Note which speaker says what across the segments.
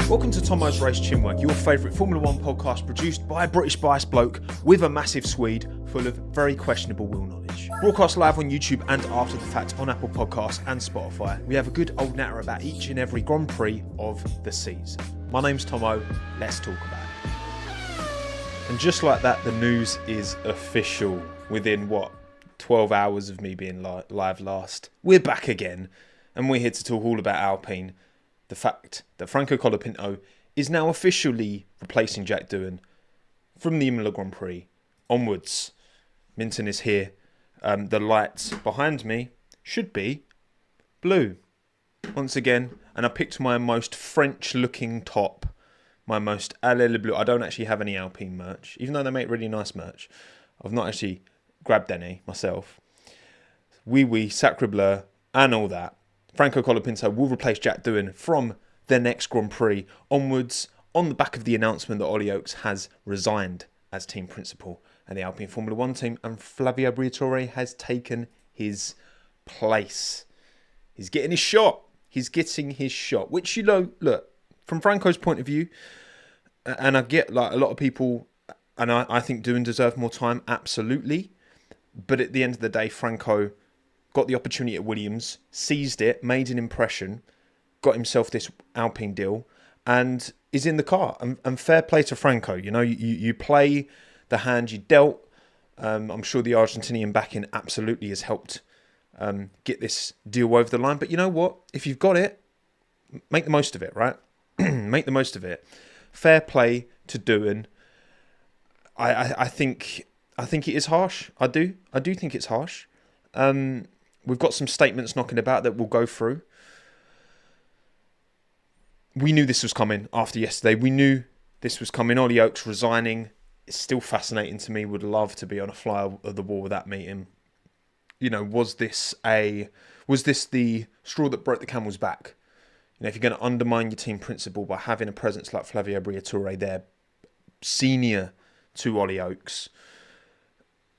Speaker 1: Welcome to TOMMO'S Race CHINWAG, your favourite Formula 1 podcast produced by a British biased bloke with a massive Swede full of very questionable wheel knowledge. Broadcast live on YouTube and after the fact on Apple Podcasts and Spotify. We have a good old natter about each and every Grand Prix of the season. My name's Tommo, let's talk about it. And just like that, the news is official. Within 12 hours of me being live last, we're back again, and we're here to talk all about Alpine. The fact that Franco Colapinto is now officially replacing Jack Doohan from the Imola Grand Prix onwards. Minton is here. The lights behind me should be blue once again, and I picked my most French-looking top, my most allez bleu. I don't actually have any Alpine merch, even though they make really nice merch. I've not actually grabbed any myself. Oui, Sacre Bleu, and all that. Franco Colapinto will replace Jack Doohan from the next Grand Prix onwards, on the back of the announcement that Ollie Oakes has resigned as team principal at the Alpine Formula 1 team, and Flavio Briatore has taken his place. He's getting his shot. Which, you know, look, from Franco's point of view, and I get like a lot of people, and I think Doohan deserved more time, absolutely. But at the end of the day, Franco got the opportunity at Williams, seized it, made an impression, got himself this Alpine deal, and is in the car. And fair play to Franco. You know, you play the hand you dealt. I'm sure the Argentinian backing absolutely has helped get this deal over the line. But you know what? If you've got it, make the most of it, right? Make the most of it. Fair play to Doohan. I think it is harsh. I do think it's harsh. We've got some statements knocking about that we'll go through. We knew this was coming after yesterday. We knew this was coming. Ollie Oakes resigning. It's still fascinating to me. Would love to be on a fly of the wall with that meeting. You know, was this the straw that broke the camel's back? You know, if you're going to undermine your team principal by having a presence like Flavio Briatore there, senior to Ollie Oakes,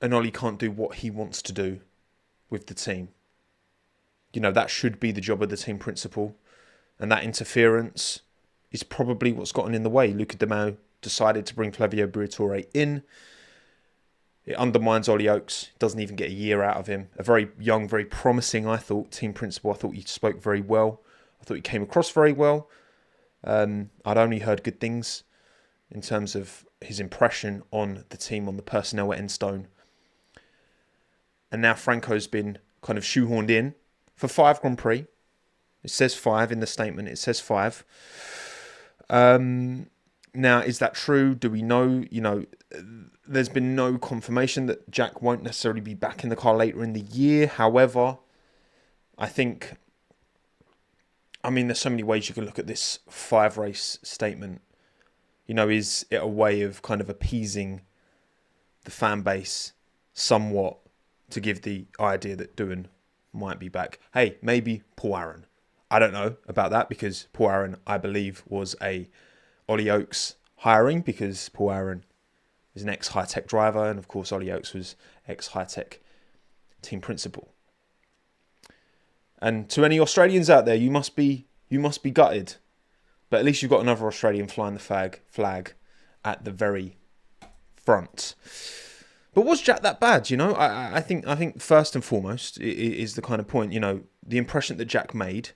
Speaker 1: and Ollie can't do what he wants to do with the team. You know, that should be the job of the team principal. And that interference is probably what's gotten in the way. Luca Di Maio decided to bring Flavio Briatore in. It undermines Ollie Oakes. Doesn't even get a year out of him. A very young, very promising, I thought, team principal. I thought he spoke very well. I thought he came across very well. I'd only heard good things in terms of his impression on the team, on the personnel at Enstone. And now Franco's been kind of shoehorned in for 5 Grand Prix. It says 5 in the statement. It says 5. Now, is that true? Do we know? You know, there's been no confirmation that Jack won't necessarily be back in the car later in the year. However, I think, there's so many ways you can look at this 5-race statement. You know, is it a way of kind of appeasing the fan base somewhat, to give the idea that Doohan might be back? Hey, maybe Paul Aaron. I don't know about that, because Paul Aaron, I believe, was a Ollie Oakes hiring, because Paul Aaron is an ex-high-tech driver, and of course Ollie Oakes was ex-high-tech team principal. And to any Australians out there, you must be gutted, but at least you've got another Australian flying the flag at the very front. But was Jack that bad? You know, I think first and foremost is the kind of point, you know, the impression that Jack made,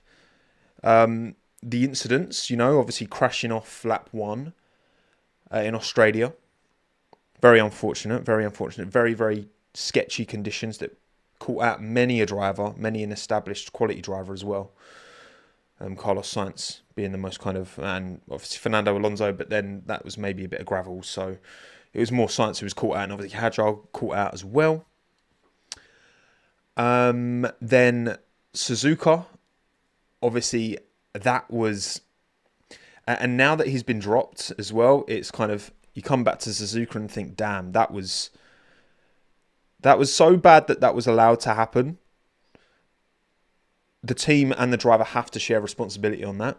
Speaker 1: the incidents, you know, obviously crashing off lap 1 in Australia. Very unfortunate, very, very sketchy conditions that caught out many a driver, many an established quality driver as well. Carlos Sainz being the most kind of, and obviously Fernando Alonso, but then that was maybe a bit of gravel, so it was more Sainz who was caught out, and obviously Hadjar caught out as well. Then Suzuka, obviously that was, and now that he's been dropped as well, it's kind of, you come back to Suzuka and think, damn, that was so bad that was allowed to happen. The team and the driver have to share responsibility on that,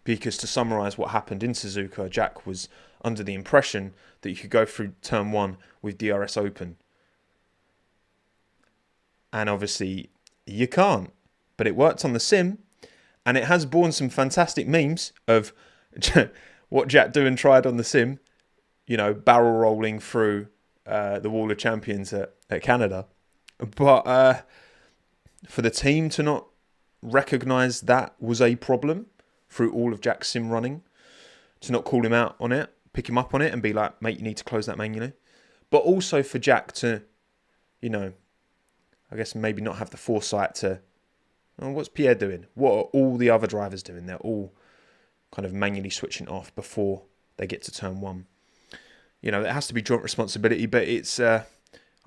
Speaker 1: because to summarise what happened in Suzuka, Jack was under the impression that you could go through turn 1 with DRS open. And obviously you can't, but it worked on the sim, And it has borne some fantastic memes of what Jack Doohan tried on the sim, barrel rolling through the Wall of Champions at Canada. But for the team to not recognise that was a problem through all of Jack's sim running, to not call him out on it, pick him up on it and be like, mate, you need to close that manually. But also for Jack to, I guess maybe not have the foresight to, what's Pierre doing? What are all the other drivers doing? They're all kind of manually switching off before they get to turn one. It has to be joint responsibility, but it's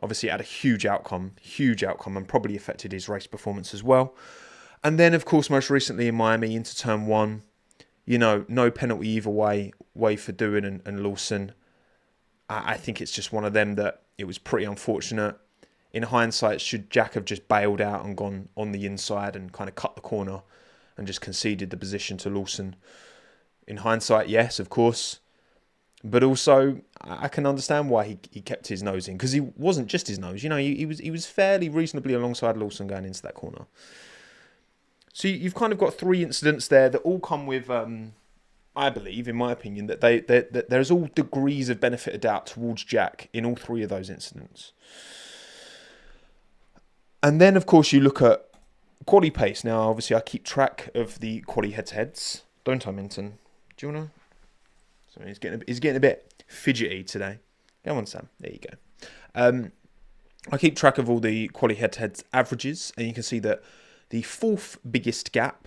Speaker 1: obviously had a huge outcome, and probably affected his race performance as well. And then, of course, most recently in Miami into turn one, no penalty either way for Doohan and Lawson. I think it's just one of them that it was pretty unfortunate. In hindsight, should Jack have just bailed out and gone on the inside and kind of cut the corner and just conceded the position to Lawson? In hindsight, yes, of course. But also, I can understand why he kept his nose in, because he wasn't just his nose. He was fairly reasonably alongside Lawson going into that corner. So you've kind of got three incidents there that all come with, I believe, in my opinion, that that there's all degrees of benefit of doubt towards Jack in all three of those incidents. And then, of course, you look at quali pace. Now, obviously, I keep track of the quali head-to-heads, don't I, Minton? Do you want to? So he's getting a bit fidgety today. Go on, Sam. There you go. I keep track of all the quali head-to-heads averages, and you can see that the fourth biggest gap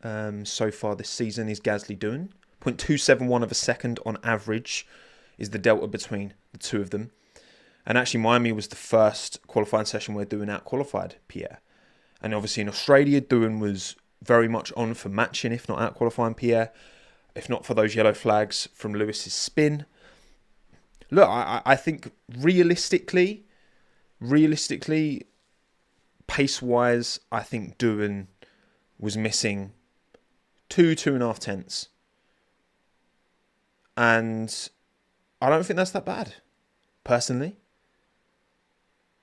Speaker 1: so far this season is Gasly Doohan. 0.271 of a second on average is the delta between the two of them. And actually, Miami was the first qualifying session where Doohan out-qualified Pierre. And obviously in Australia, Doohan was very much on for matching, if not out-qualifying Pierre, if not for those yellow flags from Lewis's spin. Look, I think realistically, pace-wise, I think Doohan was missing 2.5 tenths. And I don't think that's that bad, personally.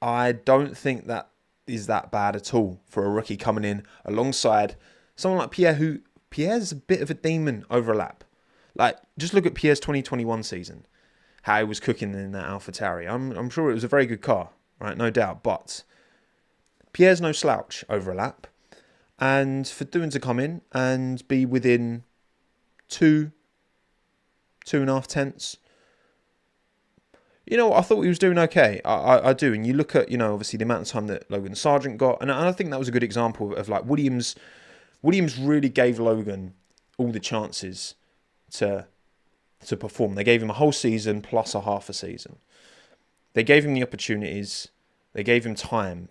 Speaker 1: I don't think that is that bad at all for a rookie coming in alongside someone like Pierre, who Pierre's a bit of a demon over a lap. Like, just look at Pierre's 2021 season, how he was cooking in that AlphaTauri. I'm sure it was a very good car, right? No doubt. But Pierre's no slouch over a lap. And for Doohan to come in and be within 2.5 tenths, I thought he was doing okay. I do. And you look at, obviously the amount of time that Logan Sargent got. And I think that was a good example of like Williams really gave Logan all the chances to perform. They gave him a whole season plus a half a season. They gave him the opportunities. They gave him time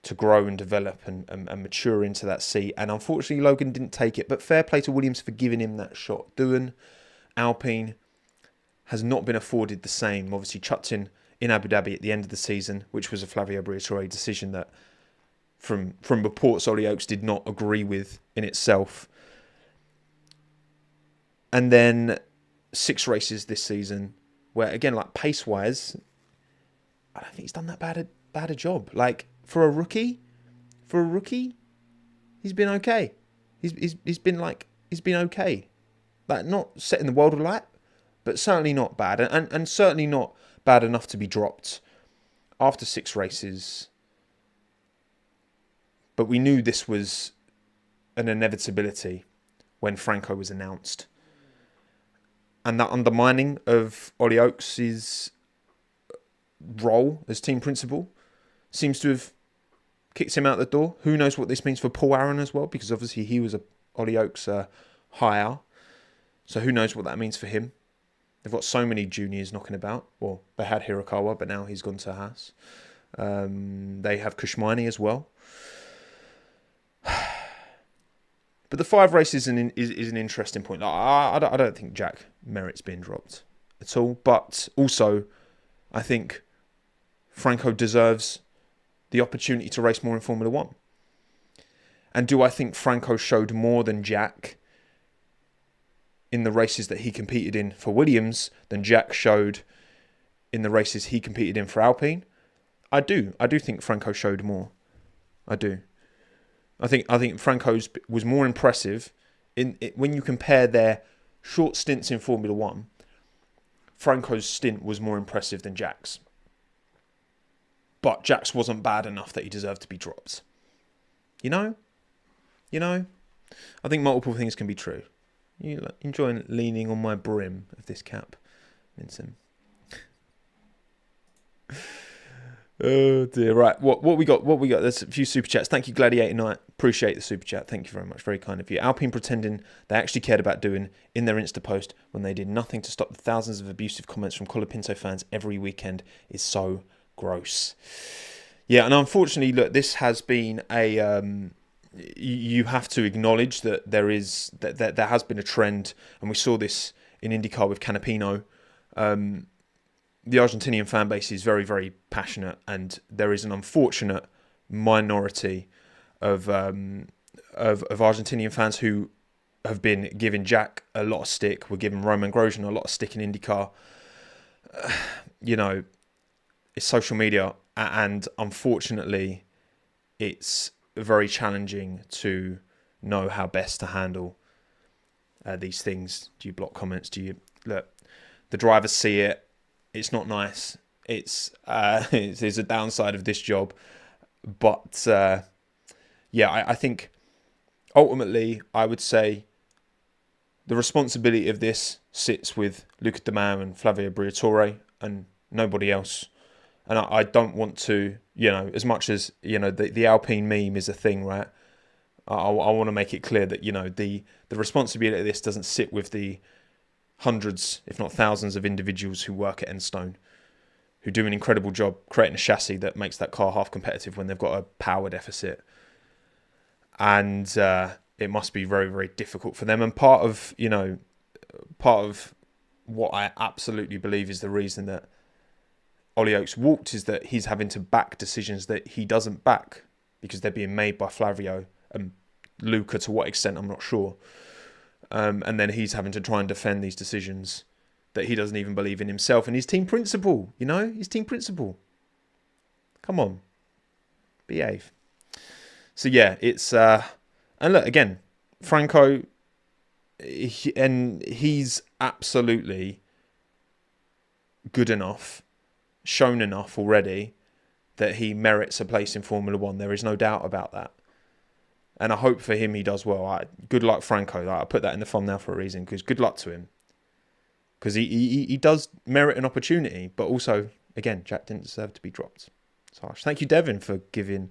Speaker 1: to grow and develop and mature into that seat. And unfortunately, Logan didn't take it. But fair play to Williams for giving him that shot. Doohan, Alpine, has not been afforded the same. Obviously, chucked in Abu Dhabi at the end of the season, which was a Flavio Briatore decision that, from reports, Ollie Oakes did not agree with in itself. And then 6 races this season, where again, like pace-wise, I don't think he's done that bad a job. Like for a rookie, he's been okay. He's been okay. Like not setting the world alight, but certainly not bad, and certainly not bad enough to be dropped after 6 races. But we knew this was an inevitability when Franco was announced. And that undermining of Ollie Oakes' role as team principal seems to have kicked him out the door. Who knows what this means for Paul Aaron as well, because obviously he was a Ollie Oakes hire. So who knows what that means for him. They've got so many juniors knocking about. Well, they had Hirakawa, but now he's gone to Haas. They have Kushmani as well. But the 5 races is an interesting point. I don't think Jack merits being dropped at all. But also, I think Franco deserves the opportunity to race more in Formula 1. And do I think Franco showed more than Jack in the races that he competed in for Williams than Jack showed in the races he competed in for Alpine? I do. I do think Franco showed more. I do. I think Franco's was more impressive when you compare their short stints in Formula One. Franco's stint was more impressive than Jack's, but Jack's wasn't bad enough that he deserved to be dropped. You know. I think multiple things can be true. You enjoying leaning on my brim of this cap, Vincent? Oh dear. Right, what we got? There's a few super chats. Thank you, Gladiator Knight. Appreciate the super chat. Thank you very much. Very kind of you. Alpine pretending they actually cared about doing in their Insta post when they did nothing to stop the thousands of abusive comments from Colapinto fans every weekend is so gross. Yeah, and unfortunately, look, this has been a. You have to acknowledge that there has been a trend, and we saw this in IndyCar with Colapinto. The Argentinian fan base is very, very passionate, and there is an unfortunate minority of Argentinian fans who have been giving Jack a lot of stick. We're giving Roman Grosjean a lot of stick in IndyCar. It's social media, and unfortunately, it's very challenging to know how best to handle these things. Do you block comments? Do you look? The drivers see it. It's not nice. It's a downside of this job, but I think ultimately I would say the responsibility of this sits with Luca Di Maio and Flavio Briatore and nobody else. And I don't want to, as much as the Alpine meme is a thing, right? I want to make it clear that the responsibility of this doesn't sit with the hundreds, if not thousands, of individuals who work at Enstone, who do an incredible job creating a chassis that makes that car half competitive when they've got a power deficit. And it must be very, very difficult for them. And part of what I absolutely believe is the reason that Ollie Oakes walked is that he's having to back decisions that he doesn't back because they're being made by Flavio and Luca to what extent, I'm not sure. And then he's having to try and defend these decisions that he doesn't even believe in himself and his team principal, his team principal. Come on. Behave. So yeah, it's... and look, again, Franco, he's absolutely good enough, shown enough already that he merits a place in Formula One. There is no doubt about that. And I hope for him he does well. Good luck, Franco. I put that in the thumbnail for a reason, because good luck to him. Because he does merit an opportunity, but also, again, Jack didn't deserve to be dropped. It's harsh. Thank you, Devin, for giving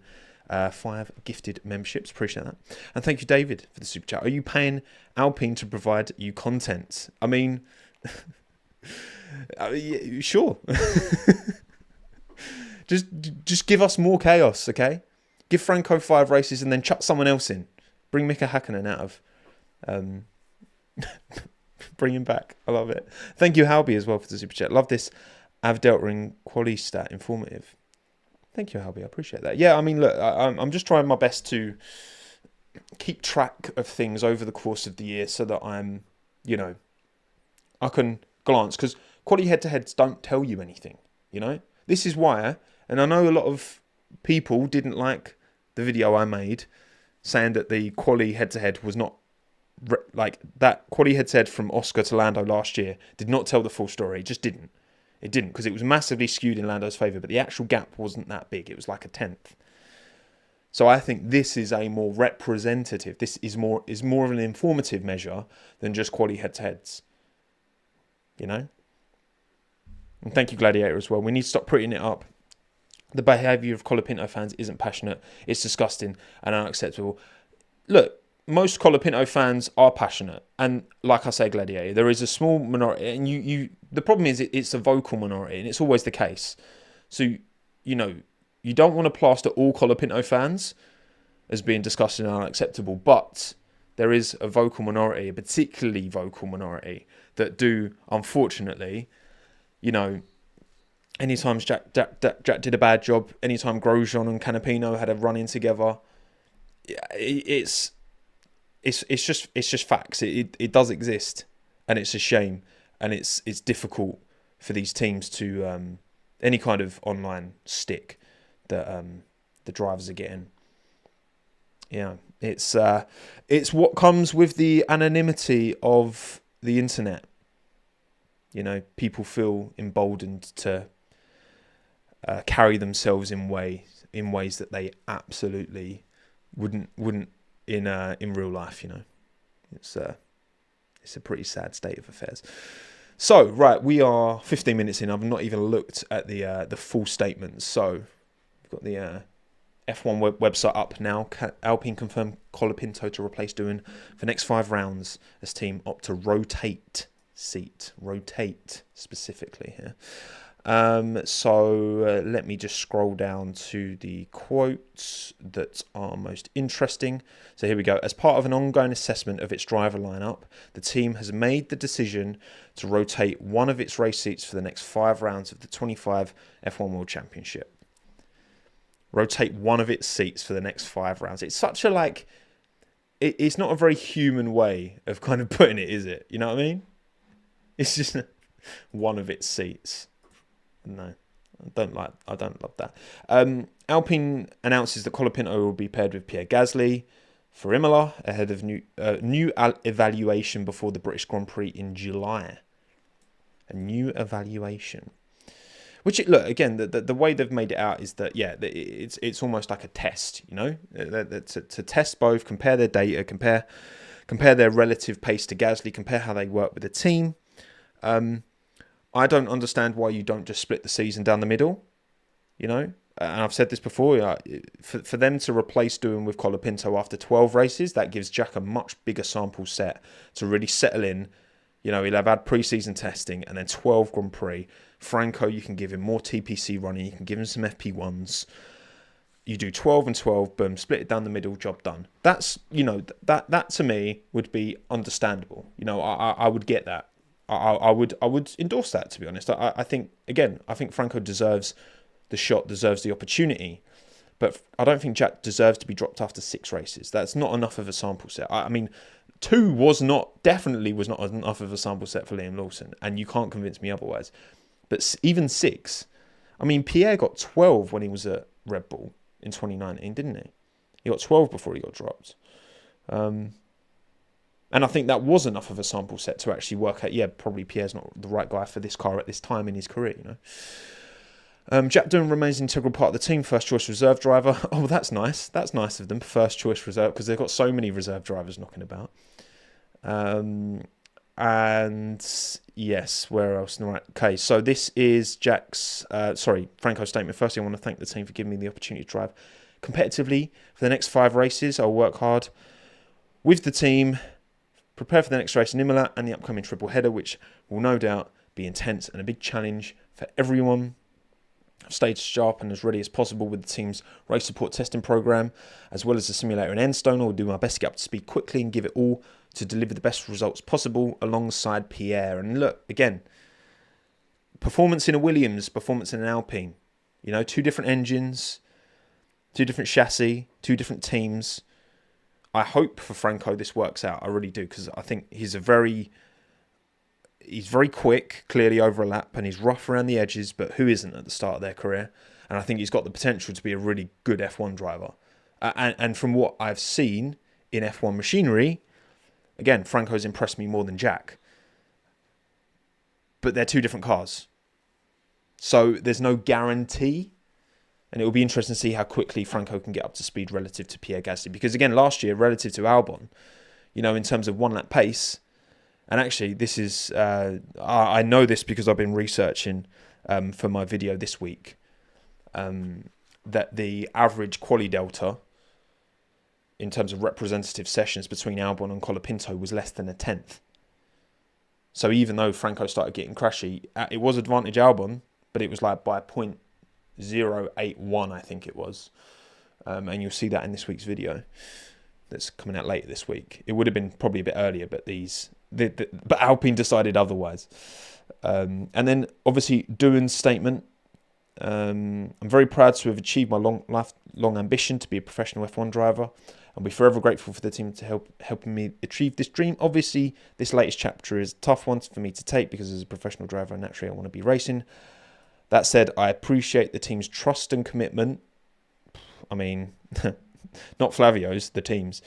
Speaker 1: 5 gifted memberships. Appreciate that. And thank you, David, for the super chat. Are you paying Alpine to provide you content? I mean, sure. just give us more chaos, okay? Give Franco 5 races and then chuck someone else in. Bring Mika Hakkinen out of... bring him back. I love it. Thank you, Halby, as well, for the super chat. Love this Avdelta in quali stat. Informative. Thank you, Halby. I appreciate that. Yeah, I mean, look, I'm just trying my best to keep track of things over the course of the year so that I'm, I can glance. Because quali head-to-heads don't tell you anything, This is why, and I know a lot of people didn't like the video I made saying that the quali head-to-head was not like that. Quali head-to-head from Oscar to Lando last year did not tell the full story. It just didn't. It didn't, because it was massively skewed in Lando's favour, but the actual gap wasn't that big. It was like a 10th. So I think this is a more representative. This is more of an informative measure than just quali head-to-heads. And thank you, Gladiator, as well. We need to stop putting it up. The behaviour of Colapinto fans isn't passionate. It's disgusting and unacceptable. Look, most Colapinto fans are passionate. And like I say, Gladiator, there is a small minority. And the problem is it's a vocal minority, and it's always the case. So, you don't want to plaster all Colapinto fans as being disgusting and unacceptable. But there is a vocal minority, a particularly vocal minority, that do, unfortunately, anytime Jack did a bad job, anytime Grosjean and Colapinto had a run-in together, it's just facts. It does exist, and it's a shame, and it's difficult for these teams to any kind of online stick that the drivers are getting. Yeah, it's what comes with the anonymity of the internet. You know, people feel emboldened to carry themselves in ways that they absolutely wouldn't in real life. You know, it's a pretty sad state of affairs. So right, we are 15 minutes in. I've not even looked at the full statements. So we've got the F1 website up now. Alpine confirmed Colapinto to replace Doohan for next 5 rounds as team opt to rotate specifically here. So let me just scroll down to the quotes that are most interesting. So here we go. As part of an ongoing assessment of its driver lineup, the team has made the decision to rotate one of its race seats for the next 5 rounds of the 25 F1 World Championship. Rotate one of its seats for the next 5 rounds. It's such a it's not a very human way of kind of putting it, is it? You know what I mean? It's just one of its seats. No, I don't love that. Alpine announces that Colapinto will be paired with Pierre Gasly for Imola ahead of new evaluation before the British Grand Prix in July. A new evaluation. Which, look, again, the way they've made it out is that, yeah, it's almost like a test, you know, to test both, compare their data, compare their relative pace to Gasly, compare how they work with the team. I don't understand why you don't just split the season down the middle, you know. And I've said this before, for them to replace Doohan with Colapinto after 12 races, that gives Jack a much bigger sample set to really settle in. You know, he'll have had pre-season testing and then 12 Grand Prix. Franco, you can give him more TPC running. You can give him some FP1s. You do 12 and 12, boom, split it down the middle, job done. That's, you know, that to me would be understandable. You know, I would get that. I would endorse that, to be honest. I think Franco deserves the shot, deserves the opportunity. But I don't think Jack deserves to be dropped after 6 races. That's not enough of a sample set. I mean, 2 definitely was not enough of a sample set for Liam Lawson, and you can't convince me otherwise. But even 6, I mean, Pierre got 12 when he was at Red Bull in 2019, didn't he? He got 12 before he got dropped. And I think that was enough of a sample set to actually work out, yeah, probably Pierre's not the right guy for this car at this time in his career, you know. Jack Doohan remains an integral part of the team, first choice reserve driver. Oh, that's nice. That's nice of them, first choice reserve, because they've got so many reserve drivers knocking about. And yes, where else? Right. Okay, so this is Franco's statement. Firstly, I want to thank the team for giving me the opportunity to drive competitively for the next 5 races. I'll work hard with the team, prepare for the next race in Imola and the upcoming triple header, which will no doubt be intense and a big challenge for everyone. I've stayed sharp and as ready as possible with the team's race support testing program, as well as the simulator and Endstone. I'll do my best to get up to speed quickly and give it all to deliver the best results possible alongside Pierre. And look, again, performance in a Williams, performance in an Alpine. You know, 2 different engines, 2 different chassis, 2 different teams. I hope for Franco this works out. I really do, because I think he's very quick, clearly over a lap, and he's rough around the edges, but who isn't at the start of their career? And I think he's got the potential to be a really good F1 driver. And from what I've seen in F1 machinery, again, Franco's impressed me more than Jack. But they're 2 different cars. So there's no guarantee. And it will be interesting to see how quickly Franco can get up to speed relative to Pierre Gasly. Because again, last year, relative to Albon, you know, in terms of 1 lap pace, and actually this is, I know this because I've been researching for my video this week, that the average quali delta in terms of representative sessions between Albon and Colapinto was less than a 10th. So even though Franco started getting crashy, it was advantage Albon, but it was like by 0.081, I think it was. And you'll see that in this week's video that's coming out later this week. It would have been probably a bit earlier, but but Alpine decided otherwise. And then obviously Doohan's statement. I'm very proud to have achieved my long ambition to be a professional F1 driver. I'll be forever grateful for the team to helping me achieve this dream. Obviously, this latest chapter is a tough one for me to take because as a professional driver, naturally I want to be racing. That said, I appreciate the team's trust and commitment. I mean, not Flavio's, the team's.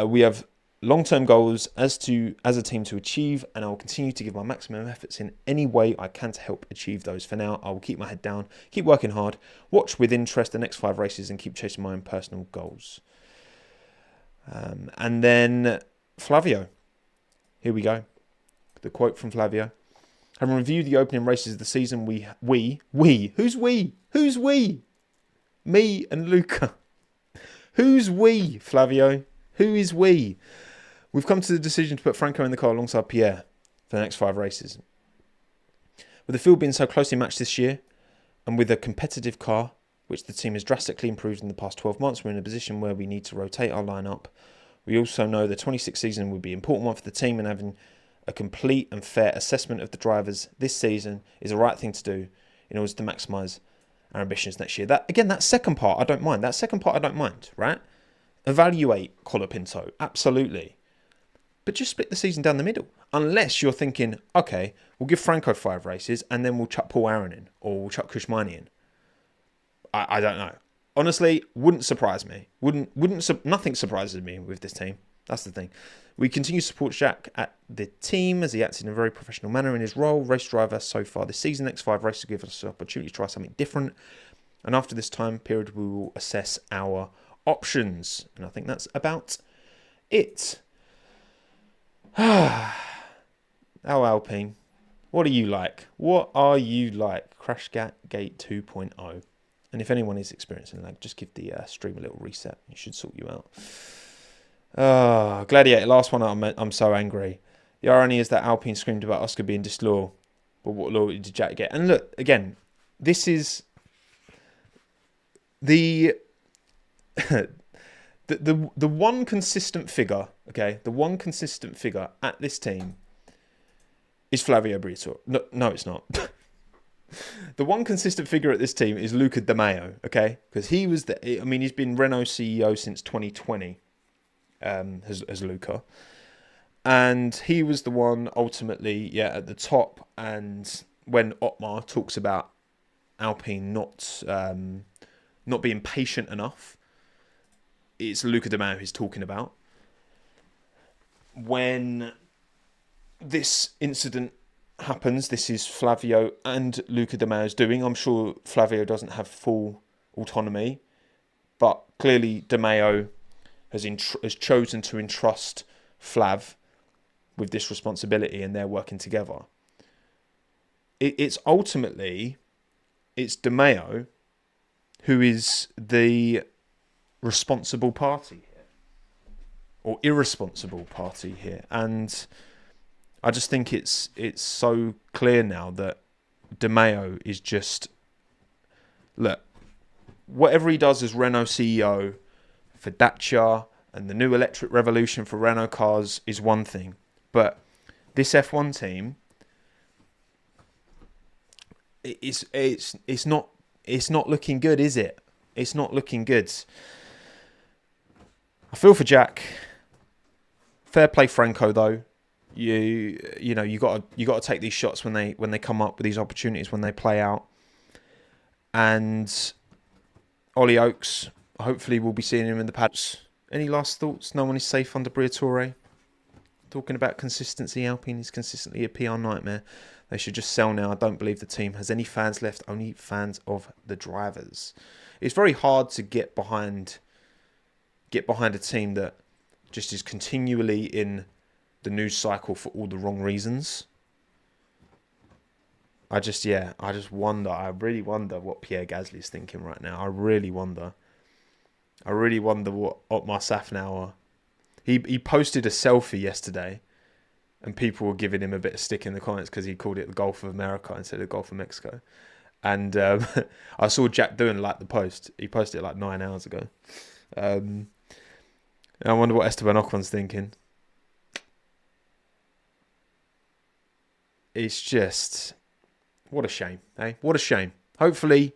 Speaker 1: We have long-term goals as a team to achieve, and I will continue to give my maximum efforts in any way I can to help achieve those. For now, I will keep my head down, keep working hard, watch with interest the next 5 races, and keep chasing my own personal goals. And then Flavio. Here we go. The quote from Flavio. Having reviewed the opening races of the season, who's we? Who's we? Me and Luca. Who's we, Flavio? Who is we? We've come to the decision to put Franco in the car alongside Pierre for the next 5 races. With the field being so closely matched this year, and with a competitive car, which the team has drastically improved in the past 12 months, we're in a position where we need to rotate our lineup. We also know the 26th season will be an important one for the team, and having a complete and fair assessment of the drivers this season is the right thing to do in order to maximise our ambitions next year. That second part I don't mind. Right? Evaluate Colapinto, absolutely. But just split the season down the middle. Unless you're thinking, okay, we'll give Franco 5 races and then we'll chuck Paul Aaron in, or we'll chuck Kushmani in. I don't know. Honestly, wouldn't surprise me. Nothing surprises me with this team. That's the thing. We continue to support Jack at the team as he acts in a very professional manner in his role, race driver so far this season. Next 5 races give us the opportunity to try something different. And after this time period, we will assess our options. And I think that's about it. Our Alpine. What are you like? What are you like? Crashgate 2.0. And if anyone is experiencing lag, just give the stream a little reset. It should sort you out. Gladiator, last one. I'm so angry. The irony is that Alpine screamed about Oscar being disloyal. But what loyalty did Jack get? And look, again, this is the the one consistent figure, okay? The one consistent figure at this team is Flavio Briatore. No, it's not. The one consistent figure at this team is Luca Di Maio, okay? Because he's been Renault CEO since 2020, as Luca. And he was the one ultimately, at the top. And when Otmar talks about Alpine not being patient enough, it's Luca Di Maio he's talking about. When this incident happens, this is Flavio and Luca Di Maio's doing. I'm sure Flavio doesn't have full autonomy, but clearly Di Maio has chosen to entrust Flav with this responsibility, and they're working together. It's ultimately Di Maio who is the responsible party here, or irresponsible party here, and I just think it's so clear now that Di Maio is just, look, whatever he does as Renault CEO for Dacia and the new electric revolution for Renault cars is one thing, but this F1 team, it's not looking good, is it? It's not looking good. I feel for Jack. Fair play, Franco, though. You got to take these shots when they come up with these opportunities, when they play out. And Ollie Oakes, hopefully we'll be seeing him in the pads. Any last thoughts? No one is safe under Briatore. Talking about consistency, Alpine is consistently a PR nightmare. They should just sell now. I don't believe the team has any fans left, only fans of the drivers. It's very hard to get behind a team that just is continually in the news cycle for all the wrong reasons. I really wonder what Pierre Gasly is thinking right now. I really wonder what Otmar Safnauer. He posted a selfie yesterday, and people were giving him a bit of stick in the comments because he called it the Gulf of America instead of Gulf of Mexico. And I saw Jack Doohan like the post. He posted it like 9 hours ago. And I wonder what Esteban Ocon's thinking. It's just, what a shame, eh? What a shame. Hopefully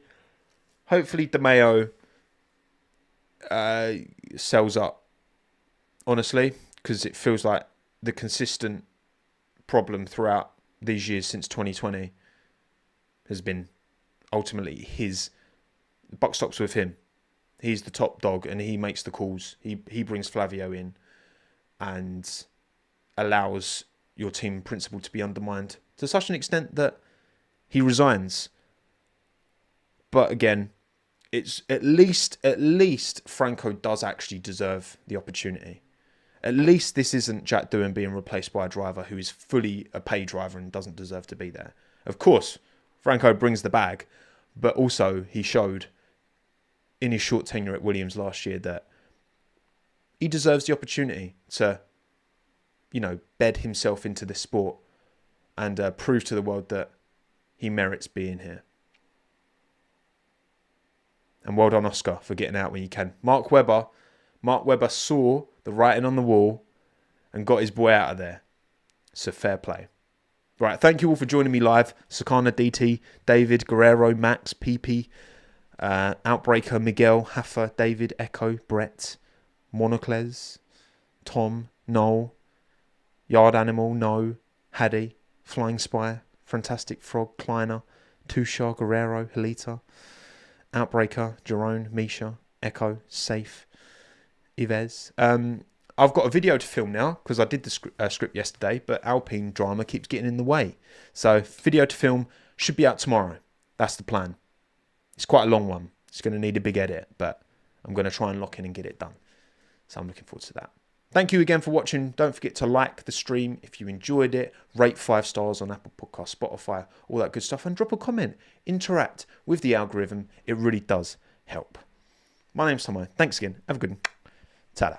Speaker 1: Di Maio sells up, honestly, because it feels like the consistent problem throughout these years since 2020 has been ultimately the buck stops with him. he's the top dog and he makes the calls. He brings Flavio in and allows your team principle to be undermined to such an extent that he resigns. But again, it's at least Franco does actually deserve the opportunity. At least this isn't Jack Doohan being replaced by a driver who is fully a pay driver and doesn't deserve to be there. Of course, Franco brings the bag, but also he showed in his short tenure at Williams last year that he deserves the opportunity to, bed himself into this sport and prove to the world that he merits being here. And well done, Oscar, for getting out when you can. Mark Webber saw the writing on the wall and got his boy out of there. So fair play. Right, thank you all for joining me live. Sakana, DT, David, Guerrero, Max, PP, Outbreaker, Miguel, Haffa, David, Echo, Brett, Monocles, Tom, Noel, Yard Animal, No, Haddy, Flying Spy, Fantastic Frog, Kleiner, Tushar, Guerrero, Helita, Outbreaker, Jerome, Misha, Echo, Safe, Ives. I've got a video to film now because I did the script yesterday, but Alpine drama keeps getting in the way. So video to film should be out tomorrow. That's the plan. It's quite a long one. It's going to need a big edit, but I'm going to try and lock in and get it done. So I'm looking forward to that. Thank you again for watching. Don't forget to like the stream if you enjoyed it. Rate 5 stars on Apple Podcasts, Spotify, all that good stuff. And drop a comment. Interact with the algorithm. It really does help. My name's Tomo. Thanks again. Have a good one. Ta-da.